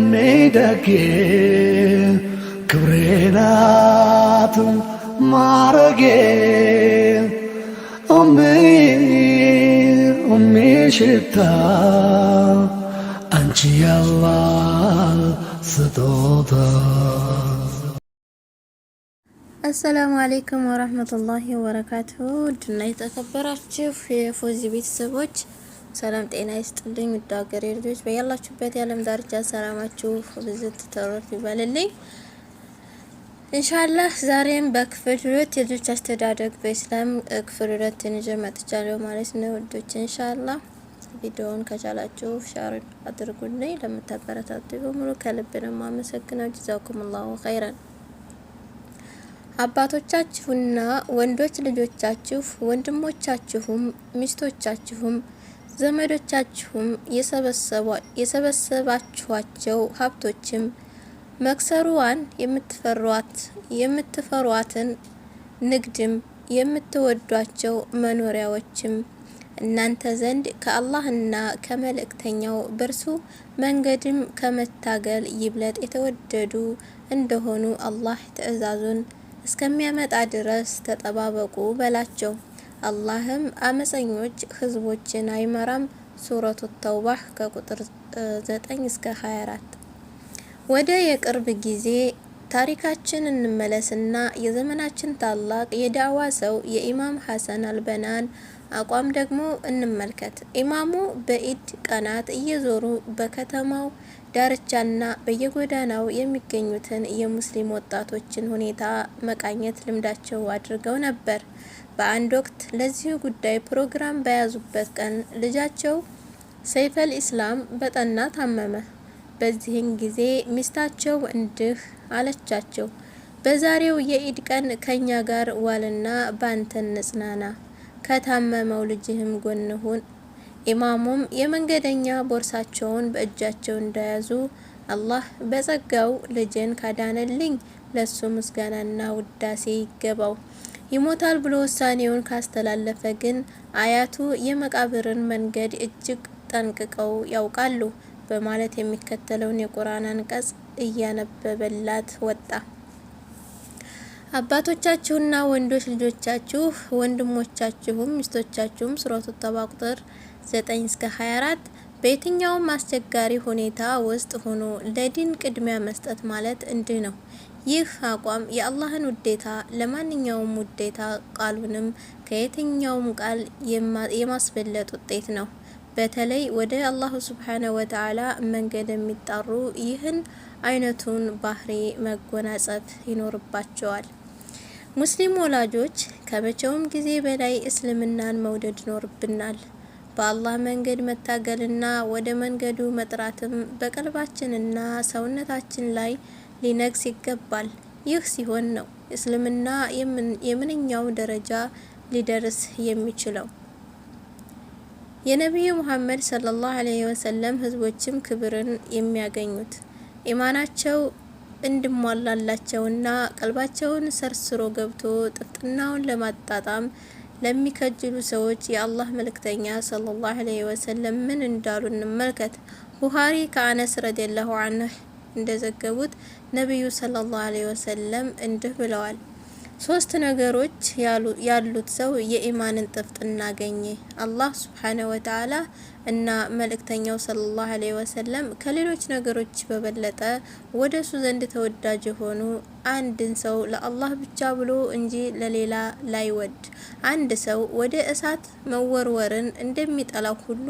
ሜደጌ ክብሬናት ማረጌ ሽታ አንቺ ያላህ ስጦታ። አሰላሙ አለይኩም ወራህመቱላሂ ወበረካቱሁ። ድና የተከበራችሁ የፎዚ ቤተሰቦች ሰላም ጤና ይስጥልኝ። ውድ ሀገሬ ልጆች በያላችሁበት የዓለም ዳርቻ ሰላማችሁ ብዝት ተረፍ ይበልልኝ ኢንሻአላህ። ዛሬም በክፍል 2 የልጆች አስተዳደግ በእስላም ክፍል 2 ይዤ መጥቻለሁ ማለት ነው ውዶች። ኢንሻአላህ ቪዲዮውን ከቻላችሁ ሼር አድርጉልኝ። ለምታበረታቱ በሙሉ ከልብ ነው የማመሰግነው። ጀዛኩሙላሁ ኸይራን። አባቶቻችሁና ወንዶች ልጆቻችሁ ወንድሞቻችሁም ሚስቶቻችሁም ዘመዶቻችሁም የሰበሰባችኋቸው ሀብቶችም መክሰሩዋን የምትፈሯትን ንግድም የምትወዷቸው መኖሪያዎችም እናንተ ዘንድ ከአላህና ከመልእክተኛው በርሱ መንገድም ከመታገል ይብለጥ የተወደዱ እንደሆኑ አላህ ትዕዛዙን እስከሚያመጣ ድረስ ተጠባበቁ በላቸው። አላህም አመፀኞች ህዝቦችን አይመራም። ሱረቱ ተውባህ ከቁጥር 9 እስከ 24። ወደ የቅርብ ጊዜ ታሪካችን እንመለስና የዘመናችን ታላቅ የዳዕዋ ሰው የኢማም ሐሰን አልበናን አቋም ደግሞ እንመልከት። ኢማሙ በኢድ ቀናት እየዞሩ በከተማው ዳርቻና በየጎዳናው የሚገኙትን የሙስሊም ወጣቶችን ሁኔታ መቃኘት ልምዳቸው አድርገው ነበር። በአንድ ወቅት ለዚህ ጉዳይ ፕሮግራም በያዙበት ቀን ልጃቸው ሰይፈል ኢስላም በጠና ታመመ። በዚህን ጊዜ ሚስታቸው እንዲህ አለቻቸው፣ በዛሬው የኢድ ቀን ከኛ ጋር ዋልና ባንተን ንጽናና፣ ከታመመው ልጅህም ጎን ሁን። ኢማሙም የመንገደኛ ቦርሳቸውን በእጃቸው እንደያዙ አላህ በጸጋው ልጅን ካዳነልኝ ለሱ ምስጋናና ውዳሴ ይገባው፣ ይሞታል ብሎ ውሳኔውን ካስተላለፈ ግን አያቱ የመቃብርን መንገድ እጅግ ጠንቅቀው ያውቃሉ በማለት የሚከተለውን የቁርአን አንቀጽ እያነበበላት ወጣ። አባቶቻችሁና ወንዶች ልጆቻችሁ ወንድሞቻችሁም ሚስቶቻችሁም ሱረቱ ተውባ ቁጥር 9 እስከ 24 በየትኛውም አስቸጋሪ ሁኔታ ውስጥ ሆኖ ለዲን ቅድሚያ መስጠት ማለት እንዲህ ነው። ይህ አቋም የአላህን ውዴታ ለማንኛውም ውዴታ ቃሉንም ከየትኛውም ቃል የማስበለጥ ውጤት ነው። በተለይ ወደ አላሁ ሱብሓነሁ ወተዓላ መንገድ የሚጣሩ ይህን አይነቱን ባህሪ መጎናጸፍ ይኖርባቸዋል። ሙስሊም ወላጆች ከመቼውም ጊዜ በላይ እስልምናን መውደድ ይኖርብናል። በአላህ መንገድ መታገልና ወደ መንገዱ መጥራትም በቀልባችንና ሰውነታችን ላይ ሊነግስ ይገባል። ይህ ሲሆን ነው እስልምና የምንኛው ደረጃ ሊደርስ የሚችለው። የነቢዩ ሙሐመድ ሰለላሁ ዐለይሂ ወሰለም ህዝቦችም ክብርን የሚያገኙት ኢማናቸው እንድሟላላቸውና ቀልባቸውን ሰርስሮ ገብቶ ጥፍጥናውን ለማጣጣም ለሚከጅሉ ሰዎች የአላህ መልእክተኛ ሰለላሁ ዐለይሂ ወሰለም ምን እንዳሉ እንመልከት። ቡኻሪ ከአነስ ረዲየላሁ ዐንሁ እንደዘገቡት ነብዩ ሰለላሁ ዐለይሂ ወሰለም እንዲህ ብለዋል፣ 3 ነገሮች ያሉት ሰው የኢማንን ጥፍጥና አገኘ። አላህ ሱብሓነሁ ወተዓላ እና መልእክተኛው ሰለላሁ ዐለይሂ ወሰለም ከሌሎች ነገሮች በበለጠ ወደሱ ዘንድ ተወዳጅ የሆኑ አንድን ሰው ለአላህ ብቻ ብሎ እንጂ ለሌላ ላይወድ፣ አንድ ሰው ወደ እሳት መወርወርን እንደሚጠላው ሁሉ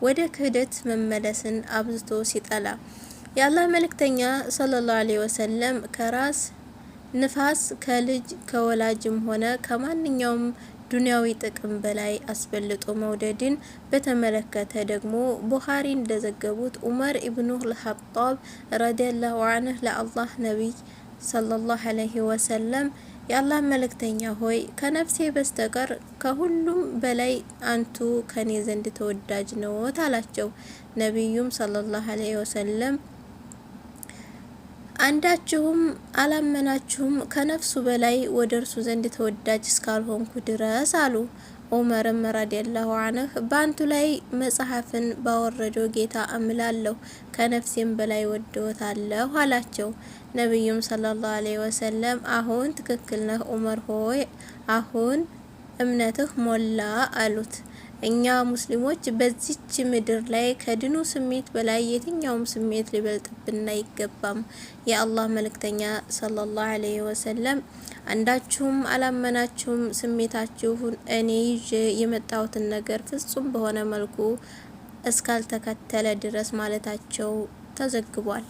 ወደ ክህደት መመለስን አብዝቶ ሲጠላ። የአላህ መልእክተኛ ሰለላሁ ዐለይሂ ወሰለም ከራስ ንፋስ ከልጅ ከወላጅም ሆነ ከማንኛውም ዱንያዊ ጥቅም በላይ አስበልጦ መውደድን በተመለከተ ደግሞ ቡኻሪ እንደዘገቡት ዑመር ኢብኑ አልኸጣብ ረዲየላሁ ዐንሁ ለአላህ ነቢይ ሰለላሁ ዐለይሂ ወሰለም የአላህ መልእክተኛ ሆይ ከነፍሴ በስተቀር ከሁሉም በላይ አንቱ ከኔ ዘንድ ተወዳጅ ነዎት አላቸው። ነቢዩም ሰለላሁ ዐለይሂ ወሰለም አንዳችሁም አላመናችሁም ከነፍሱ በላይ ወደ እርሱ ዘንድ ተወዳጅ እስካልሆንኩ ድረስ አሉ። ዑመርም ረዲየላሁ ዐንሁ በአንቱ ላይ መጽሐፍን ባወረደው ጌታ እምላለሁ ከነፍሴም በላይ ወደውታለሁ አላቸው። ነቢዩም ሰለላሁ ዐለይሂ ወሰለም አሁን ትክክል ነህ ዑመር ሆይ አሁን እምነትህ ሞላ አሉት። እኛ ሙስሊሞች በዚች ምድር ላይ ከድኑ ስሜት በላይ የትኛውም ስሜት ሊበልጥብን አይገባም። የአላህ መልእክተኛ ሰለላሁ ዐለይሂ ወሰለም አንዳችሁም አላመናችሁም ስሜታችሁን እኔ ይዤ የመጣሁትን ነገር ፍጹም በሆነ መልኩ እስካልተከተለ ድረስ ማለታቸው ተዘግቧል።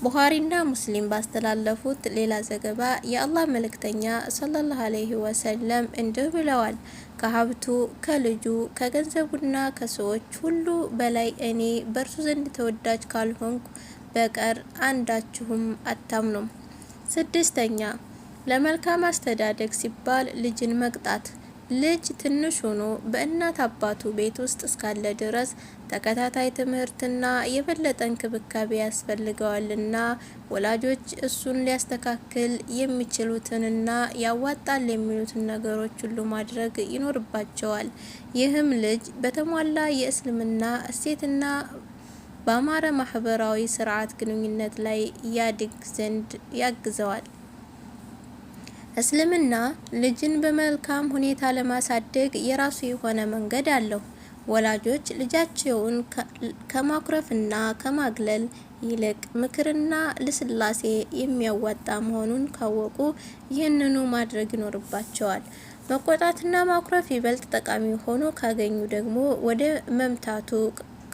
ቡኻሪና ሙስሊም ባስተላለፉት ሌላ ዘገባ የአላህ መልእክተኛ ሰለላሁ ዐለይሂ ወሰለም እንዲህ ብለዋል። ከሀብቱ፣ ከልጁ፣ ከገንዘቡና ከሰዎች ሁሉ በላይ እኔ በእርሱ ዘንድ ተወዳጅ ካልሆንኩ በቀር አንዳችሁም አታምኑም። ስድስተኛ ለመልካም አስተዳደግ ሲባል ልጅን መቅጣት። ልጅ ትንሽ ሆኖ በእናት አባቱ ቤት ውስጥ እስካለ ድረስ ተከታታይ ትምህርትና የበለጠ እንክብካቤ ያስፈልገዋልና ወላጆች እሱን ሊያስተካክል የሚችሉትንና ያዋጣል የሚሉትን ነገሮች ሁሉ ማድረግ ይኖርባቸዋል። ይህም ልጅ በተሟላ የእስልምና እሴትና በአማረ ማህበራዊ ስርዓት ግንኙነት ላይ ያድግ ዘንድ ያግዘዋል። እስልምና ልጅን በመልካም ሁኔታ ለማሳደግ የራሱ የሆነ መንገድ አለው። ወላጆች ልጃቸውን ከማኩረፍና ከማግለል ይልቅ ምክርና ልስላሴ የሚያዋጣ መሆኑን ካወቁ ይህንኑ ማድረግ ይኖርባቸዋል። መቆጣትና ማኩረፍ ይበልጥ ጠቃሚ ሆኖ ካገኙ ደግሞ ወደ መምታቱ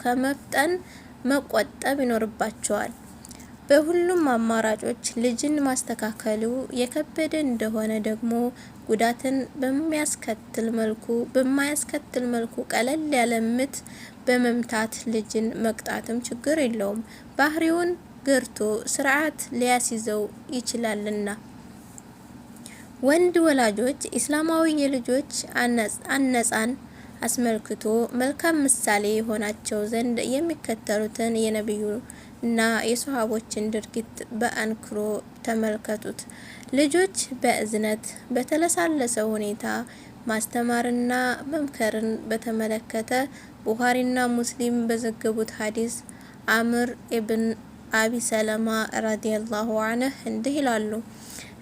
ከመፍጠን መቆጠብ ይኖርባቸዋል። በሁሉም አማራጮች ልጅን ማስተካከሉ የከበደ እንደሆነ ደግሞ ጉዳትን በማያስከትል መልኩ ቀለል ያለ ምት በመምታት ልጅን መቅጣትም ችግር የለውም። ባህሪውን ገርቶ ስርዓት ሊያስይዘው ይችላልና። ወንድ ወላጆች ኢስላማዊ የልጆች አነጻን አስመልክቶ መልካም ምሳሌ የሆናቸው ዘንድ የሚከተሉትን የነብዩ እና የሷሃቦችን ድርጊት በአንክሮ ተመልከቱት። ልጆች በእዝነት በተለሳለሰ ሁኔታ ማስተማርና መምከርን በተመለከተ ቡኻሪና ሙስሊም በዘገቡት ሐዲስ አምር ኢብን አቢ ሰለማ ረዲየላሁ ዐንሁ እንዲህ ይላሉ።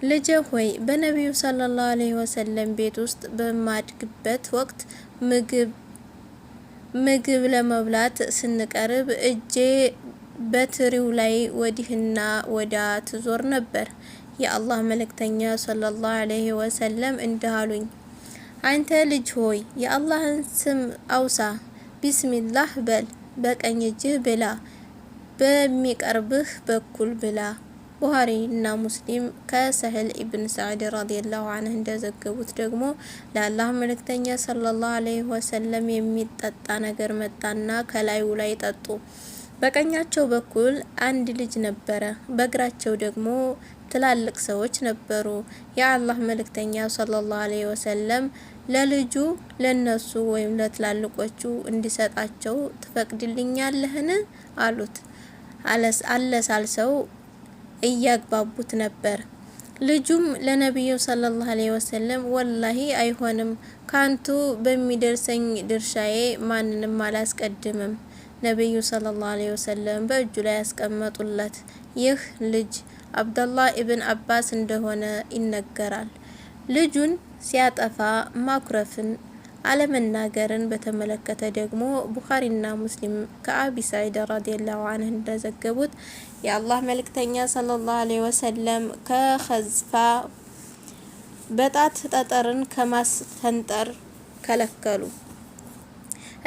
ልጄ ሆይ በነቢዩ ሰለላሁ ዐለይሂ ወሰለም ቤት ውስጥ በማድግበት ወቅት ምግብ ለመብላት ስንቀርብ እጄ በትሪው ላይ ወዲህና ወዳ ትዞር ነበር። የአላህ መልእክተኛ ሰለላሁ ዐለይሂ ወሰለም እንዲህ አሉኝ፣ አንተ ልጅ ሆይ የአላህን ስም አውሳ፣ ቢስሚላህ በል፣ በቀኝ እጅህ ብላ፣ በሚቀርብህ በኩል ብላ። ቡኻሪ እና ሙስሊም ከሰህል ኢብን ሰዕድ ረዲየላሁ ዐንሁ እንደዘገቡት ደግሞ ለአላህ መልእክተኛ ሰለላሁ ዐለይሂ ወሰለም የሚጠጣ ነገር መጣና ከላዩ ላይ ጠጡ። በቀኛቸው በኩል አንድ ልጅ ነበረ፣ በግራቸው ደግሞ ትላልቅ ሰዎች ነበሩ። የአላህ መልእክተኛ ሰለላሁ ዐለይሂ ወሰለም ለልጁ ለነሱ ወይም ለትላልቆቹ እንዲሰጣቸው ትፈቅድልኛለህን አሉት። አለሳልሰው እያግባቡት ነበር። ልጁም ለነቢዩ ሰለላሁ ዐለይሂ ወሰለም ወላሂ አይሆንም፣ ካንቱ በሚደርሰኝ ድርሻዬ ማንንም አላስቀድምም። ነቢዩ ሰለላሁ ዐለይሂ ወሰለም በእጁ ላይ ያስቀመጡለት። ይህ ልጅ አብደላህ ኢብን አባስ እንደሆነ ይነገራል። ልጁን ሲያጠፋ ማኩረፍን አለመናገርን በተመለከተ ደግሞ ቡኻሪና ሙስሊም ከአቢ ሰዒድ ረዲየላሁ ዐንሁ እንደዘገቡት የአላህ መልእክተኛ ሰለላሁ ዐለይሂ ወሰለም ከኸዝፋ በጣት ጠጠርን ከማስፈንጠር ከለከሉ።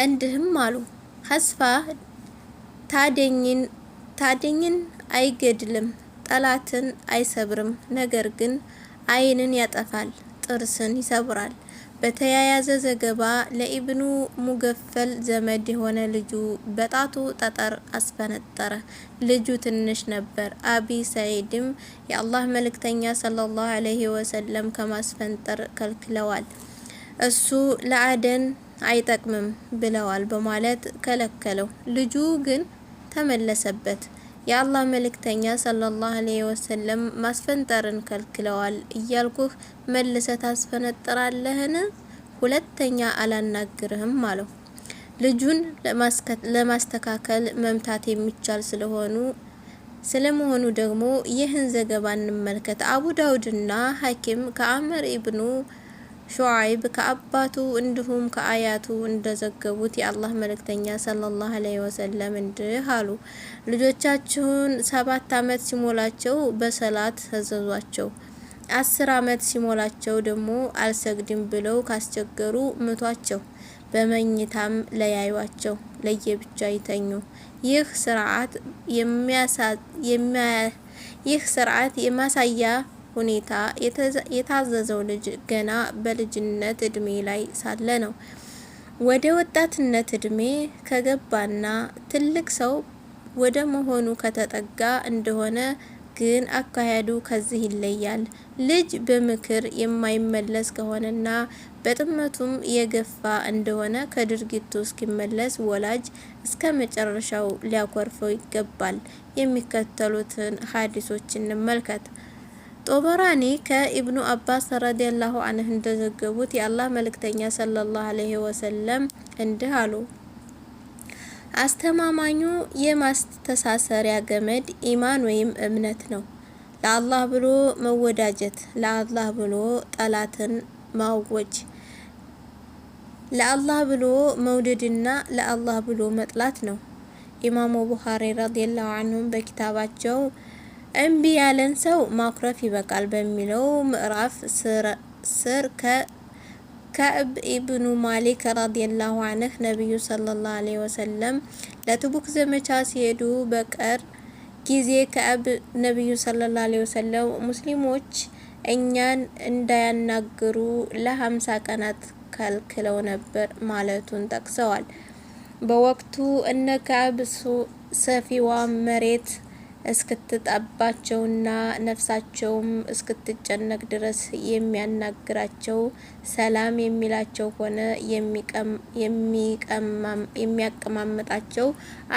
እንዲህም አሉ፣ ኸዝፋ ታደኝን አይገድልም፣ ጠላትን አይሰብርም፣ ነገር ግን ዓይንን ያጠፋል፣ ጥርስን ይሰብራል። በተያያዘ ዘገባ ለኢብኑ ሙገፈል ዘመድ የሆነ ልጁ በጣቱ ጠጠር አስፈነጠረ። ልጁ ትንሽ ነበር። አቢ ሰዒድም የአላህ መልእክተኛ ሰለላሁ ዐለይሂ ወሰለም ከማስፈንጠር ከልክለዋል፣ እሱ ለአደን አይጠቅምም ብለዋል በማለት ከለከለው። ልጁ ግን ተመለሰበት። የአላህ መልእክተኛ ሰለላሁ ዐለይሂ ወሰለም ማስፈንጠርን ከልክለዋል እያልኩህ መልሰህ ታስፈነጥራለህን? ሁለተኛ አላናግርህም አለው። ልጁን ለማስተካከል መምታት የሚቻል ስለመሆኑ ደግሞ ይህን ዘገባ እንመልከት። አቡ ዳውድና ሐኪም ከአምር ኢብኑ ሹዓይብ ከአባቱ እንዲሁም ከአያቱ እንደዘገቡት የአላህ መልእክተኛ ሰለላሁ ዐለይሂ ወሰለም እንዲህ አሉ። ልጆቻችሁን 7 ዓመት ሲሞላቸው በሰላት አዘዟቸው። 10 ዓመት ሲሞላቸው ደግሞ አልሰግድም ብለው ካስቸገሩ ምቷቸው። በመኝታም ለያዩቸው፣ ለየብቻ ይተኙ። ይህ ስርዓት የማሳያ ሁኔታ የታዘዘው ልጅ ገና በልጅነት እድሜ ላይ ሳለ ነው። ወደ ወጣትነት እድሜ ከገባና ትልቅ ሰው ወደ መሆኑ ከተጠጋ እንደሆነ ግን አካሄዱ ከዚህ ይለያል። ልጅ በምክር የማይመለስ ከሆነና በጥመቱም የገፋ እንደሆነ ከድርጊቱ እስኪመለስ ወላጅ እስከ መጨረሻው ሊያኮርፈው ይገባል። የሚከተሉትን ሀዲሶች እንመልከት። ጦበራኒ ከኢብኑ አባስ ረዲየላሁ ዐንሁ እንደዘገቡት የአላህ መልእክተኛ ሰለላሁ ዐለይሂ ወሰለም እንዲህ አሉ። አስተማማኙ የማስተሳሰሪያ ገመድ ኢማን ወይም እምነት ነው። ለአላህ ብሎ መወዳጀት፣ ለአላህ ብሎ ጠላትን ማወጅ፣ ለአላህ ብሎ መውደድና ለአላህ ብሎ መጥላት ነው። ኢማሙ ቡኻሪ ረዲየላሁ ዐንሁ በኪታባቸው እምቢ ያለን ሰው ማኩረፍ ይበቃል በሚለው ምዕራፍ ስር ከዕብ ኢብኑ ማሊክ ረዲየላሁ ዐንሁ ነቢዩ ሰለላሁ ዐለይሂ ወሰለም ለትቡክ ዘመቻ ሲሄዱ በቀር ጊዜ ከዕብ ነቢዩ ሰለላሁ ዐለይሂ ወሰለም ሙስሊሞች እኛን እንዳያናግሩ ለ50 ቀናት ከልክለው ነበር ማለቱን ጠቅሰዋል። በወቅቱ እነ ከዕብ ሰፊዋ መሬት እስክትጠባቸውና ነፍሳቸውም እስክትጨነቅ ድረስ የሚያናግራቸው ሰላም የሚላቸው ሆነ የሚያቀማምጣቸው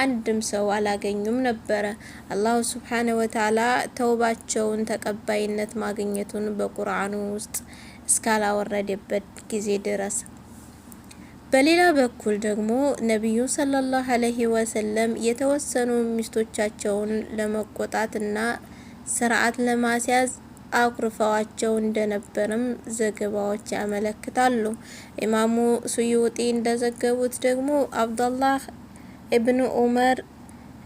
አንድም ሰው አላገኙም ነበረ። አላሁ ሱብሓነሁ ወተዓላ ተውባቸውን ተቀባይነት ማግኘቱን በቁርአኑ ውስጥ እስካላወረደበት ጊዜ ድረስ። በሌላ በኩል ደግሞ ነቢዩ ሰለላሁ ዐለይሂ ወሰለም የተወሰኑ ሚስቶቻቸውን ለመቆጣት እና ስርዓት ለማስያዝ አኩርፈዋቸው እንደነበርም ዘገባዎች ያመለክታሉ። ኢማሙ ሱዩጢ እንደዘገቡት ደግሞ አብዱላህ ኢብኑ ዑመር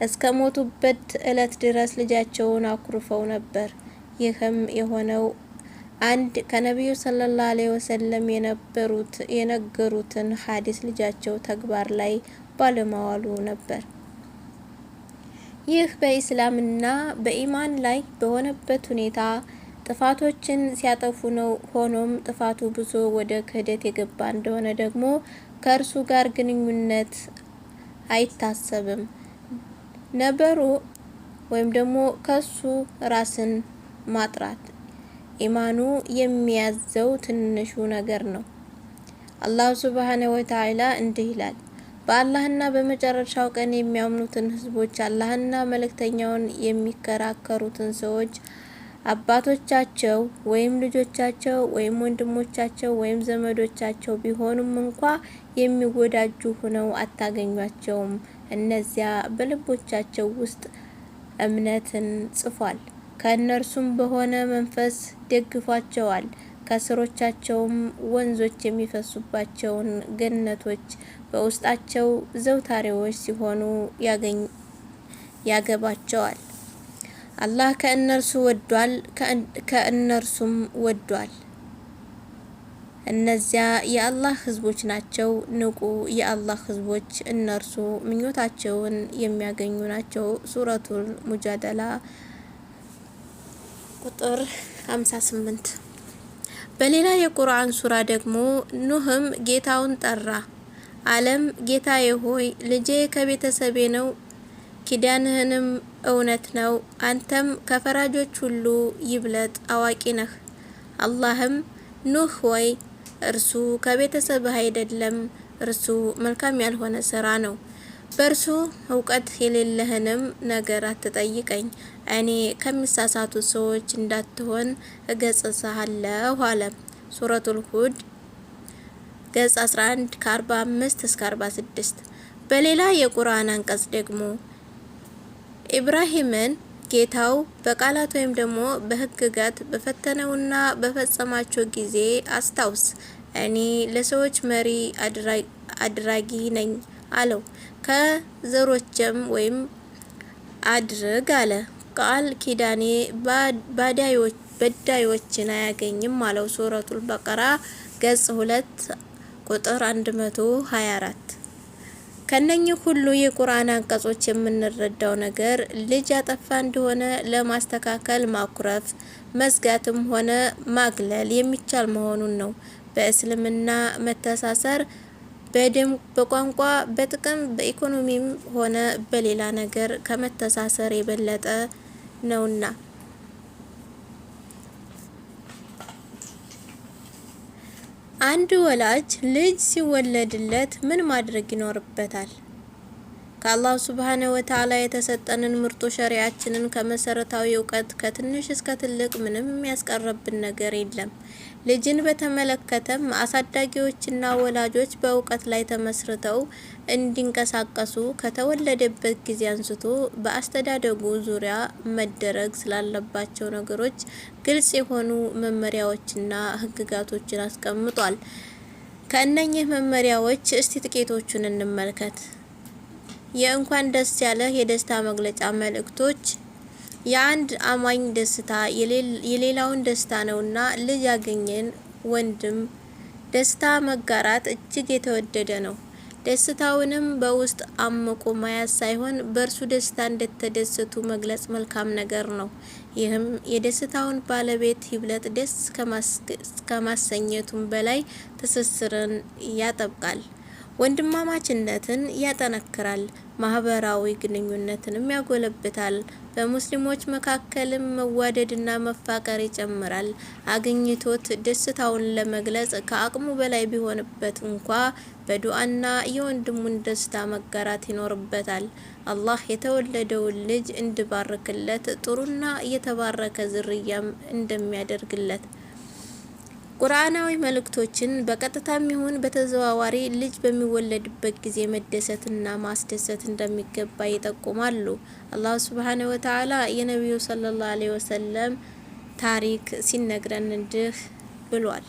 እስከ ሞቱበት እለት ድረስ ልጃቸውን አኩርፈው ነበር። ይህም የሆነው አንድ ከነቢዩ ሰለላሁ ዐለይሂ ወሰለም የነገሩትን ሐዲስ ልጃቸው ተግባር ላይ ባለማዋሉ ነበር። ይህ በኢስላምና በኢማን ላይ በሆነበት ሁኔታ ጥፋቶችን ሲያጠፉ ነው። ሆኖም ጥፋቱ ብዙ ወደ ክህደት የገባ እንደሆነ ደግሞ ከእርሱ ጋር ግንኙነት አይታሰብም ነበሩ ወይም ደግሞ ከሱ ራስን ማጥራት ኢማኑ የሚያዘው ትንሹ ነገር ነው። አላህ ሱብሓነሁ ወተዓላ እንዲህ ይላል፣ በአላህና በመጨረሻው ቀን የሚያምኑትን ህዝቦች አላህና መልእክተኛውን የሚከራከሩትን ሰዎች አባቶቻቸው ወይም ልጆቻቸው ወይም ወንድሞቻቸው ወይም ዘመዶቻቸው ቢሆኑም እንኳ የሚወዳጁ ሆነው አታገኟቸውም። እነዚያ በልቦቻቸው ውስጥ እምነትን ጽፏል። ከእነርሱም በሆነ መንፈስ ደግፏቸዋል። ከስሮቻቸውም ወንዞች የሚፈሱባቸውን ገነቶች በውስጣቸው ዘውታሪዎች ሲሆኑ ያገባቸዋል። አላህ ከእነርሱ ወዷል፣ ከእነርሱም ወዷል። እነዚያ የአላህ ህዝቦች ናቸው። ንቁ የአላህ ህዝቦች፣ እነርሱ ምኞታቸውን የሚያገኙ ናቸው። ሱረቱል ሙጃደላ ቁጥር 58። በሌላ የቁርአን ሱራ ደግሞ ኑህም ጌታውን ጠራ አለም፣ ጌታዬ ሆይ ልጄ ከቤተሰቤ ነው፣ ኪዳንህንም እውነት ነው፣ አንተም ከፈራጆች ሁሉ ይብለጥ አዋቂ ነህ። አላህም ኑህ ሆይ እርሱ ከቤተሰብህ አይደለም፣ እርሱ መልካም ያልሆነ ስራ ነው። በእርሱ እውቀት የሌለህንም ነገር አትጠይቀኝ፣ እኔ ከሚሳሳቱ ሰዎች እንዳትሆን እገጽጽሃለሁ አለ። ሱረቱል ሁድ ገጽ 11 ከ45 እስከ 46። በሌላ የቁርአን አንቀጽ ደግሞ ኢብራሂምን ጌታው በቃላት ወይም ደግሞ በህግጋት በፈተነውና በፈጸማቸው ጊዜ አስታውስ፣ እኔ ለሰዎች መሪ አድራጊ ነኝ አለው። ከዘሮችም ወይም አድርግ አለ። ቃል ኪዳኔ በዳዮችን አያገኝም አለው። ሱረቱል በቀራ ገጽ 2 ቁጥር 124። ከነኚህ ሁሉ የቁርአን አንቀጾች የምንረዳው ነገር ልጅ ያጠፋ እንደሆነ ለማስተካከል ማኩረፍ፣ መዝጋትም ሆነ ማግለል የሚቻል መሆኑን ነው። በእስልምና መተሳሰር በደም፣ በቋንቋ፣ በጥቅም፣ በኢኮኖሚም ሆነ በሌላ ነገር ከመተሳሰር የበለጠ ነውና። አንድ ወላጅ ልጅ ሲወለድለት ምን ማድረግ ይኖርበታል? ከአላህ ሱብሃነሁ ወተዓላ የተሰጠንን ምርጡ ሸሪዓችንን ከመሰረታዊ እውቀት ከትንሽ እስከ ትልቅ ምንም የሚያስቀርብን ነገር የለም። ልጅን በተመለከተም አሳዳጊዎችና ወላጆች በእውቀት ላይ ተመስርተው እንዲንቀሳቀሱ ከተወለደበት ጊዜ አንስቶ በአስተዳደጉ ዙሪያ መደረግ ስላለባቸው ነገሮች ግልጽ የሆኑ መመሪያዎችና ህግጋቶችን አስቀምጧል። ከእነኚህ መመሪያዎች እስቲ ጥቂቶቹን እንመልከት። የእንኳን ደስ ያለህ የደስታ መግለጫ መልእክቶች የአንድ አማኝ ደስታ የሌላውን ደስታ ነውና ልጅ ያገኘን ወንድም ደስታ መጋራት እጅግ የተወደደ ነው። ደስታውንም በውስጥ አምቆ ማያዝ ሳይሆን በእርሱ ደስታ እንደተደሰቱ መግለጽ መልካም ነገር ነው። ይህም የደስታውን ባለቤት ይብለጥ ደስ ከማሰኘቱም በላይ ትስስርን ያጠብቃል፣ ወንድማማችነትን ያጠነክራል፣ ማህበራዊ ግንኙነትንም ያጎለብታል። በሙስሊሞች መካከልም መዋደድና መፋቀር ይጨምራል። አግኝቶት ደስታውን ለመግለጽ ከአቅሙ በላይ ቢሆንበት እንኳ በዱዓና የወንድሙን ደስታ መጋራት ይኖርበታል። አላህ የተወለደውን ልጅ እንዲባርክለት ጥሩና የተባረከ ዝርያም እንደሚያደርግለት ቁርአናዊ መልእክቶችን በቀጥታም ይሁን በተዘዋዋሪ ልጅ በሚወለድበት ጊዜ መደሰትና ማስደሰት እንደሚገባ ይጠቁማሉ። አላህ ሱብሃነሁ ወተዓላ የነቢዩ ሰለላሁ ዐለይሂ ወሰለም ታሪክ ሲነግረን እንዲህ ብሏል።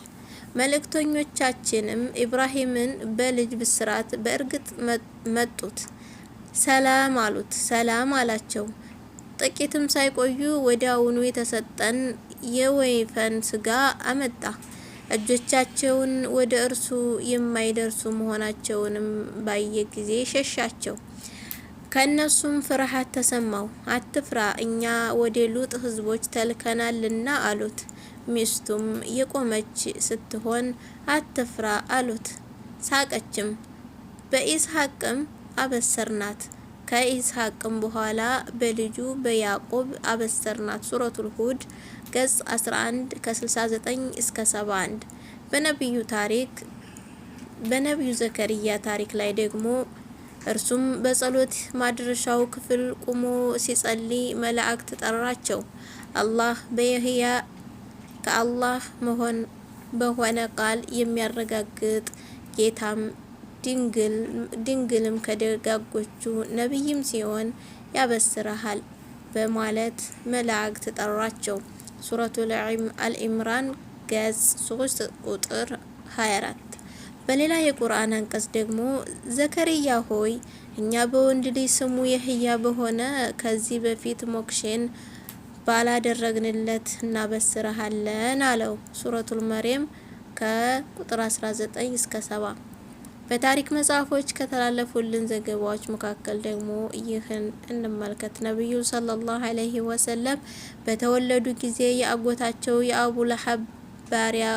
መልእክተኞቻችንም ኢብራሂምን በልጅ ብስራት በእርግጥ መጡት፣ ሰላም አሉት፣ ሰላም አላቸው። ጥቂትም ሳይቆዩ ወዲያውኑ የተሰጠን የወይፈን ስጋ አመጣ። እጆቻቸውን ወደ እርሱ የማይደርሱ መሆናቸውንም ባየ ጊዜ ሸሻቸው። ከእነሱም ፍርሃት ተሰማው። አትፍራ፣ እኛ ወደ ሉጥ ህዝቦች ተልከናልና አሉት። ሚስቱም የቆመች ስትሆን አትፍራ አሉት። ሳቀችም። በኢስሐቅም አበሰርናት። ከኢስሐቅም በኋላ በልጁ በያዕቆብ አበሰርናት። ሱረቱል ሁድ ገጽ 11 ከ69 እስከ 71። በነቢዩ ዘከርያ ታሪክ ላይ ደግሞ እርሱም በጸሎት ማድረሻው ክፍል ቁሞ ሲጸልይ መላእክት ጠራቸው። አላህ በየህያ ከአላህ መሆን በሆነ ቃል የሚያረጋግጥ ጌታም ድንግልም ከደጋጎቹ ነቢይም ሲሆን ያበስረሃል በማለት መላእክት ጠሯቸው። ሱረቱል አልኢምራን ገጽ 3 ቁጥር 24። በሌላ የቁርአን አንቀጽ ደግሞ ዘከርያ ሆይ እኛ በወንድ ልጅ ስሙ የህያ በሆነ ከዚህ በፊት ሞክሼን ባላደረግንለት እናበስረሃለን አለው። ሱረቱል መርየም ከቁጥር 19 እስከ 70። በታሪክ መጽሐፎች ከተላለፉልን ዘገባዎች መካከል ደግሞ ይህን እንመልከት። ነብዩ ሰለላሁ ዐለይሂ ወሰለም በተወለዱ ጊዜ የአጎታቸው የአቡ ለሀብ ባሪያ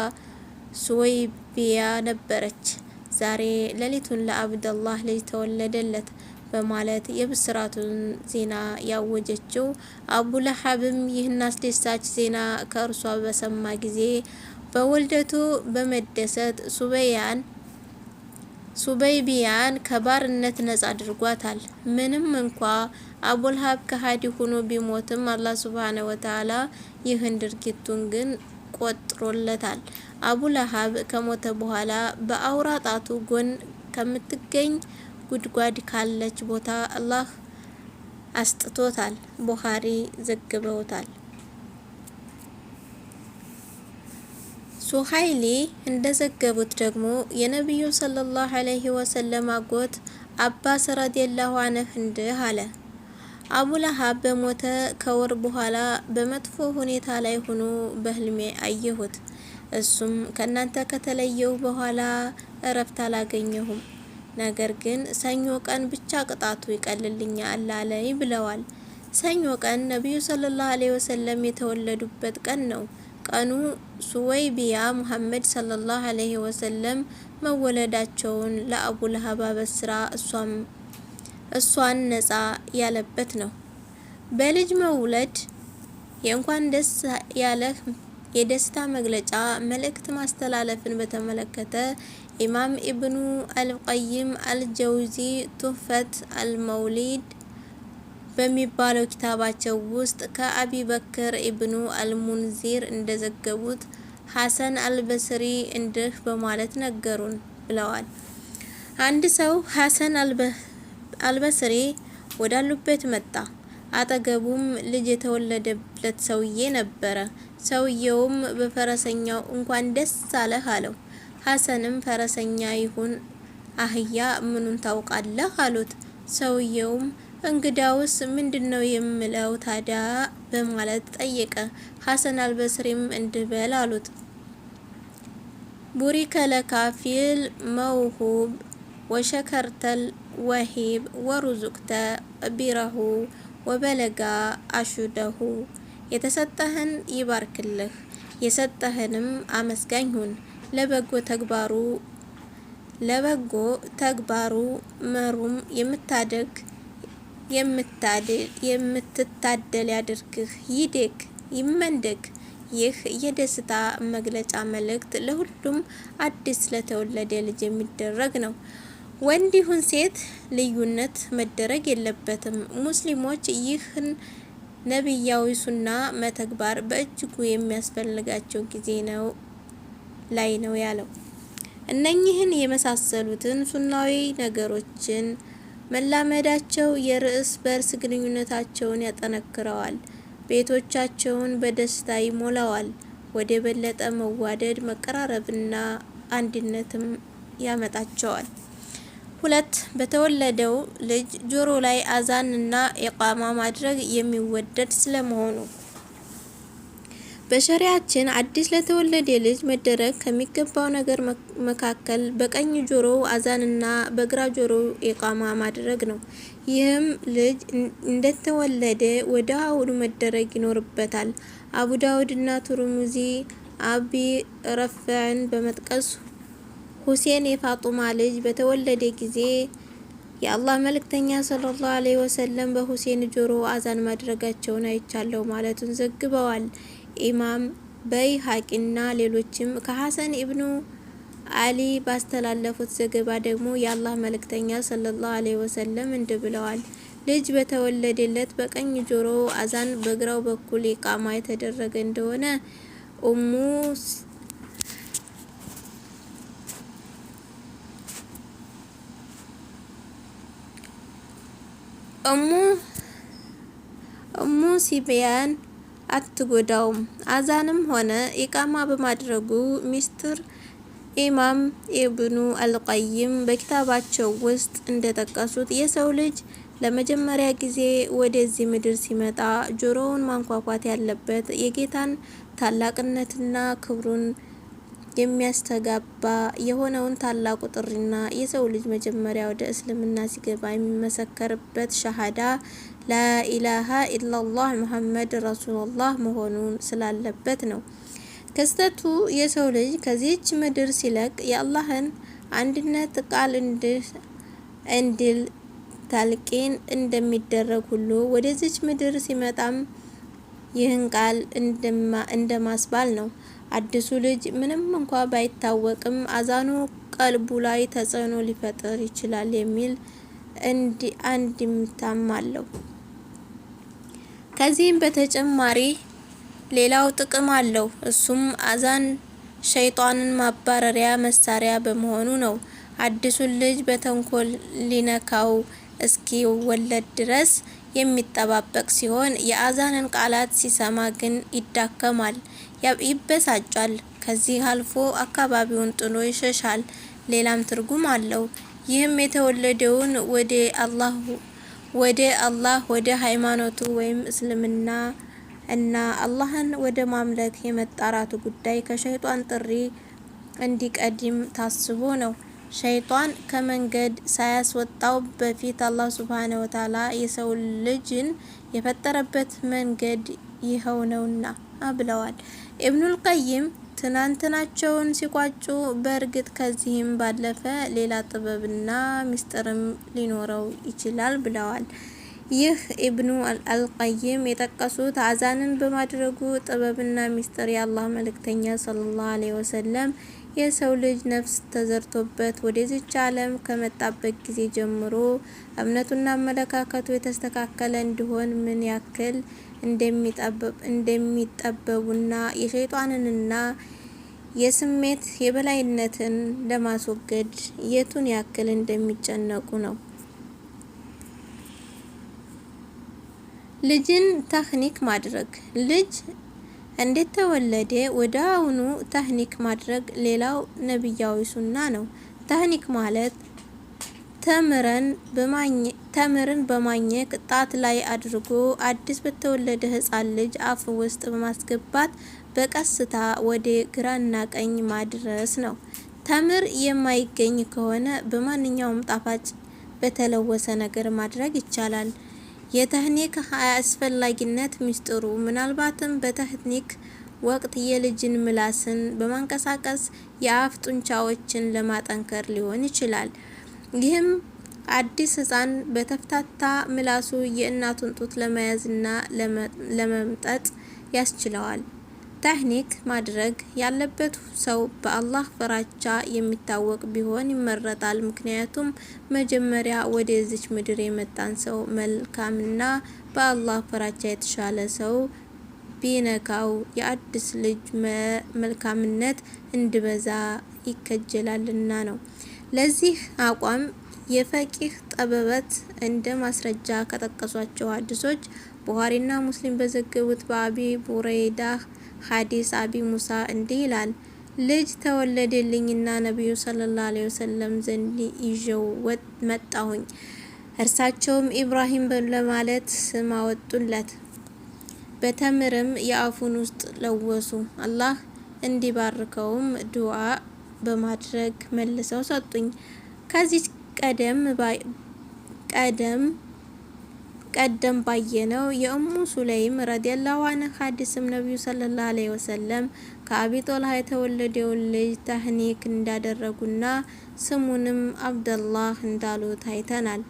ሱወይቢያ ነበረች። ዛሬ ሌሊቱን ለአብደላህ ልጅ ተወለደለት በማለት የብስራቱን ዜና ያወጀችው አቡ ለሀብም ይህን አስደሳች ዜና ከእርሷ በሰማ ጊዜ በውልደቱ በመደሰት ሱበይቢያን ከባርነት ነጻ አድርጓታል። ምንም እንኳ አቡልሀብ ከሃዲ ሆኖ ቢሞትም አላህ ሱብሃነሁ ወተዓላ ይህን ድርጊቱን ግን ቆጥሮለታል። አቡ ለሀብ ከሞተ በኋላ በአውራ ጣቱ ጎን ከምትገኝ ጉድጓድ ካለች ቦታ አላህ አስጥቶታል። ቡኻሪ ዘግበውታል። ሱሀይሊ እንደዘገቡት ደግሞ የነቢዩ ሰለላሁ ዐለይሂ ወሰለም አጎት አባስ ረዲየላሁ ዐንሁ እንዲህ አለ። አቡ ለሀብ በሞተ ከወር በኋላ በመጥፎ ሁኔታ ላይ ሆኖ በህልሜ አየሁት። እሱም ከናንተ ከተለየሁ በኋላ እረፍት አላገኘሁም፣ ነገር ግን ሰኞ ቀን ብቻ ቅጣቱ ይቀልልኛል አለኝ ብለዋል። ሰኞ ቀን ነቢዩ ሰለላሁ ዐለይሂ ወሰለም የተወለዱበት ቀን ነው። ቀኑ ሱወይቢያ ሙሐመድ ሰለላሁ ዐለይሂ ወሰለም መወለዳቸውን ለአቡ ለሀብ አበስራ እሷን ነጻ ያለበት ነው። በልጅ መውለድ የእንኳን ደስ ያለህ የደስታ መግለጫ መልእክት ማስተላለፍን በተመለከተ ኢማም ኢብኑ አልቀይም አልጀውዚ ቱህፈት አልመውሊድ በሚባለው ኪታባቸው ውስጥ ከአቢ በክር ኢብኑ አልሙንዚር እንደዘገቡት ሐሰን አልበስሪ እንዲህ በማለት ነገሩን ብለዋል። አንድ ሰው ሐሰን አልበስሪ ወዳሉበት መጣ። አጠገቡም ልጅ የተወለደለት ሰውዬ ነበረ። ሰውዬውም በፈረሰኛው እንኳን ደስ አለህ አለው። ሐሰንም ፈረሰኛ ይሁን አህያ ምኑን ታውቃለህ አሉት። ሰውዬውም እንግዳውስ ምንድነው የምለው ታዲያ በማለት ጠየቀ። ሐሰን አልበስሪም እንዲህ በል አሉት፣ ቡሪከ ለካ ፊል መውሁብ ወሸከርተል ወሂብ ወሩዙቅተ ቢረሁ ወበለጋ አሹደሁ። የተሰጠህን ይባርክልህ፣ የሰጠህንም አመስጋኝ ሁን። ለበጎ ተግባሩ መሩም የምትታደል ያድርግህ፣ ይደግ ይመንደግ። ይህ የደስታ መግለጫ መልእክት ለሁሉም አዲስ ለተወለደ ልጅ የሚደረግ ነው። ወንድ ይሁን ሴት ልዩነት መደረግ የለበትም። ሙስሊሞች ይህን ነቢያዊ ሱና መተግበር በእጅጉ የሚያስፈልጋቸው ጊዜ ላይ ነው ያለው። እነኚህን የመሳሰሉትን ሱናዊ ነገሮችን መላመዳቸው የርስ በርስ ግንኙነታቸውን ያጠነክረዋል፣ ቤቶቻቸውን በደስታ ይሞላዋል፣ ወደ በለጠ መዋደድ መቀራረብና አንድነትም ያመጣቸዋል። 2. በተወለደው ልጅ ጆሮ ላይ አዛን እና ኢቃማ ማድረግ የሚወደድ ስለመሆኑ በሸሪዓችን አዲስ ለተወለደ ልጅ መደረግ ከሚገባው ነገር መካከል በቀኝ ጆሮ አዛንና በግራ ጆሮ ኢቃማ ማድረግ ነው። ይህም ልጅ እንደተወለደ ወደ አሁኑ መደረግ ይኖርበታል። አቡ ዳውድ እና ቱርሙዚ አቢ ረፍዕን በመጥቀስ ሁሴን የፋጡማ ልጅ በተወለደ ጊዜ የአላህ መልእክተኛ ሰለላሁ ዐለይሂ ወሰለም በሁሴን ጆሮ አዛን ማድረጋቸውን አይቻለሁ ማለቱን ዘግበዋል። ኢማም በይሃቂና ሌሎችም ከሐሰን ኢብኑ አሊ ባስተላለፉት ዘገባ ደግሞ የአላህ መልእክተኛ ሰለላሁ ዐለይሂ ወሰለም እንዲህ ብለዋል፣ ልጅ በተወለደለት በቀኝ ጆሮ አዛን በግራው በኩል ኢቃማ የተደረገ እንደሆነ እሙ ሲቢያን አትጎዳውም። አዛንም ሆነ ኢቃማ በማድረጉ ሚስጥር ኢማም ኢብኑ አልቀይም በኪታባቸው ውስጥ እንደጠቀሱት የሰው ልጅ ለመጀመሪያ ጊዜ ወደዚህ ምድር ሲመጣ ጆሮውን ማንኳኳት ያለበት የጌታን ታላቅነትና ክብሩን የሚያስተጋባ የሆነውን ታላቁ ጥሪና የሰው ልጅ መጀመሪያ ወደ እስልምና ሲገባ የሚመሰከርበት ሸሃዳ ላኢላሃ ኢላላህ ሙሐመድ ረሱሉላህ መሆኑን ስላለበት ነው። ክስተቱ የሰው ልጅ ከዚህች ምድር ሲለቅ የአላህን አንድነት ቃል እንዲል ታልቂን እንደሚደረግ ሁሉ ወደዚች ምድር ሲመጣም ይህን ቃል እንደማስባል ነው። አዲሱ ልጅ ምንም እንኳ ባይታወቅም አዛኑ ቀልቡ ላይ ተጽዕኖ ሊፈጥር ይችላል የሚል አንድምታም አለው። ከዚህም በተጨማሪ ሌላው ጥቅም አለው። እሱም አዛን ሸይጣንን ማባረሪያ መሳሪያ በመሆኑ ነው። አዲሱን ልጅ በተንኮል ሊነካው እስኪወለድ ድረስ የሚጠባበቅ ሲሆን የአዛንን ቃላት ሲሰማ ግን ይዳከማል፣ ይበሳጫል። ከዚህ አልፎ አካባቢውን ጥሎ ይሸሻል። ሌላም ትርጉም አለው። ይህም የተወለደውን ወደ አላህ ወደ ሃይማኖቱ ወይም እስልምና እና አላህን ወደ ማምለክ የመጣራቱ ጉዳይ ከሸይጣን ጥሪ እንዲቀድም ታስቦ ነው። ሸይጣን ከመንገድ ሳያስወጣው በፊት አላህ ሱብሓነሁ ወተዓላ የሰው ልጅን የፈጠረበት መንገድ ይኸው ነውና ብለዋል። ኢብኑል ቀይም ትናንትናቸውን ሲቋጩ በእርግጥ ከዚህም ባለፈ ሌላ ጥበብና ሚስጥርም ሊኖረው ይችላል ብለዋል። ይህ ኢብኑ አልቀይም የጠቀሱት አዛንን በማድረጉ ጥበብና ሚስጥር የአላህ መልእክተኛ ሰለላሁ ዐለይሂ ወሰለም የሰው ልጅ ነፍስ ተዘርቶበት ወደዚች ዓለም ከመጣበት ጊዜ ጀምሮ እምነቱና አመለካከቱ የተስተካከለ እንዲሆን ምን ያክል እንደሚጠበቡና የሸይጣንንና የስሜት የበላይነትን ለማስወገድ የቱን ያክል እንደሚጨነቁ ነው። ልጅን ተህኒክ ማድረግ። ልጅ እንደተወለደ ወደ አሁኑ ተህኒክ ማድረግ ሌላው ነብያዊ ሱና ነው። ተህኒክ ማለት ተምርን በማኘክ ጣት ላይ አድርጎ አዲስ በተወለደ ህፃን ልጅ አፍ ውስጥ በማስገባት በቀስታ ወደ ግራና ቀኝ ማድረስ ነው። ተምር የማይገኝ ከሆነ በማንኛውም ጣፋጭ በተለወሰ ነገር ማድረግ ይቻላል። የተህኒክ አስፈላጊነት ሚስጥሩ ምናልባትም በተህኒክ ወቅት የልጅን ምላስን በማንቀሳቀስ የአፍ ጡንቻዎችን ለማጠንከር ሊሆን ይችላል። ይህም አዲስ ህፃን በተፍታታ ምላሱ የእናቱን ጡት ለመያዝና ለመምጠጥ ያስችለዋል። ተህኒክ ማድረግ ያለበት ሰው በአላህ ፍራቻ የሚታወቅ ቢሆን ይመረጣል። ምክንያቱም መጀመሪያ ወደዚች ምድር የመጣን ሰው መልካምና በአላህ ፍራቻ የተሻለ ሰው ቢነካው የአዲስ ልጅ መልካምነት እንዲበዛ ይከጀላልና ነው። ለዚህ አቋም የፈቂህ ጠበበት እንደ ማስረጃ ከጠቀሷቸው ሐዲሶች ቡኻሪና ሙስሊም በዘገቡት በአቢ ቡረይዳ ሐዲስ አቢ ሙሳ እንዲህ ይላል። ልጅ ተወለደልኝና ነብዩ ሰለላሁ ዐለይሂ ወሰለም ዘንድ ይዤው መጣሁኝ። እርሳቸውም ኢብራሂም ለማለት ስም አወጡለት። በተምርም የአፉን ውስጥ ለወሱ። አላህ እንዲባርከውም ዱዓ በማድረግ መልሰው ሰጡኝ። ከዚህ ቀደም ባየነው የኡሙ ሱለይም ረዲየላሁ ዐንሃ ሐዲስም ነብዩ ሰለላሁ ዐለይሂ ወሰለም ከአቢ ጦልሃ የተወለደውን ልጅ ተህኒክ እንዳደረጉና ስሙንም አብደላህ እንዳሉት አይተናል።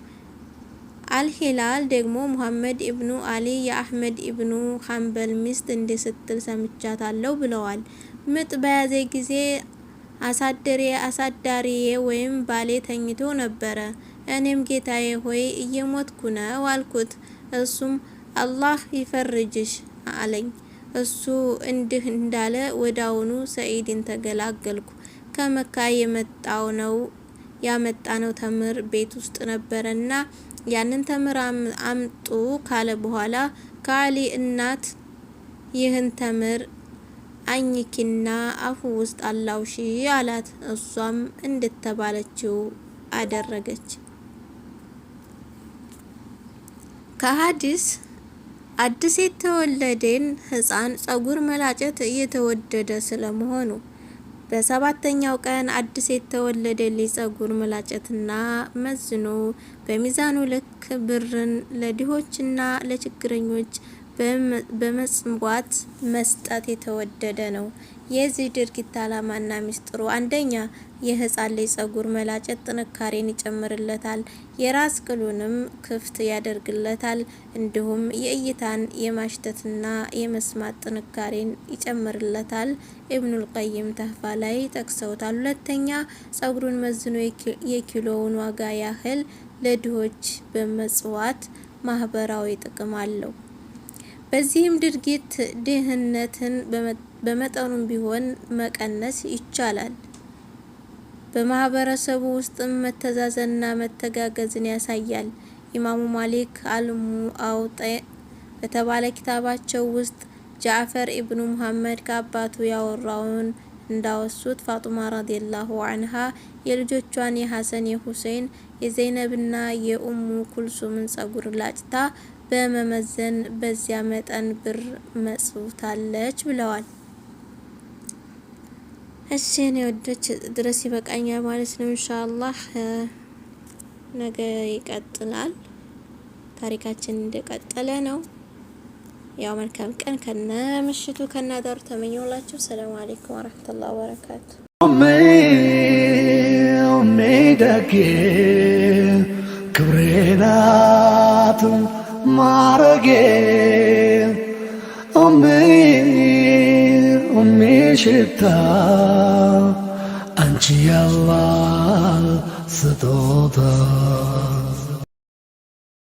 አልሂላል ደግሞ ሙሐመድ ኢብኑ አሊ የአህመድ ኢብኑ ሐንበል ሚስት እንዲህ ስትል ሰምቻታለሁ ብለዋል። ምጥ በያዘ ጊዜ አሳዳሪዬ ወይም ባሌ ተኝቶ ነበረ። እኔም ጌታዬ ሆይ እየሞትኩ ነው አልኩት። እሱም አላህ ይፈርጅሽ አለኝ። እሱ እንዲህ እንዳለ ወዳውኑ ሰዒድን ተገላገልኩ። ከመካ ያመጣነው ተምር ቤት ውስጥ ነበረና ያንን ተምር አምጡ ካለ በኋላ ከአሊ እናት ይህን ተምር አኝኪና አፉ ውስጥ አላውሺ አላት። እሷም እንደተባለችው አደረገች። ከሐዲስ አዲስ የተወለደን ህፃን ጸጉር መላጨት እየተወደደ ስለመሆኑ በሰባተኛው ቀን አዲስ የተወለደ ልጅ ጸጉር መላጨትና መዝኖ በሚዛኑ ልክ ብርን ለድሆችና ለችግረኞች በመጽዋት መስጠት የተወደደ ነው። የዚህ ድርጊት ዓላማና ሚስጥሩ አንደኛ የህፃን ልጅ ጸጉር መላጨት ጥንካሬን ይጨምርለታል፣ የራስ ቅሉንም ክፍት ያደርግለታል። እንዲሁም የእይታን የማሽተትና የመስማት ጥንካሬን ይጨምርለታል። ኢብኑል ቀይም ተህፋ ላይ ጠቅሰውታል። ሁለተኛ ጸጉሩን መዝኖ የኪሎውን ዋጋ ያህል ለድሆች በመጽዋት ማህበራዊ ጥቅም አለው። በዚህም ድርጊት ድህነትን በመጠኑም ቢሆን መቀነስ ይቻላል። በማህበረሰቡ ውስጥ መተዛዘንና መተጋገዝን ያሳያል። ኢማሙ ማሊክ አልሙአውጤ በተባለ ኪታባቸው ውስጥ ጃዕፈር ኢብኑ ሙሐመድ ከአባቱ ያወራውን እንዳወሱት ፋጡማ ረዲየላሁ ዐንሃ የልጆቿን የሐሰን፣ የሁሴን፣ የዘይነብና የኡሙ ኩልሱምን ጸጉር ላጭታ በመመዘን በዚያ መጠን ብር መጽውታለች ብለዋል። እሺ እኔ ወዶች ድረስ ይበቃኛል ማለት ነው። ኢንሻአላህ ነገ ይቀጥላል። ታሪካችን እንደቀጠለ ነው። ያው መልካም ቀን ከነ ምሽቱ ከናዳሩ ተመኘውላችሁ። ሰላም አለይኩም ወራህመቱላሂ ወበረካቱ። ኦሜ ደጌ ክብሬ ናት ማረጌ ኦሜ ሽታ አንቺ ያላህ ስጦታ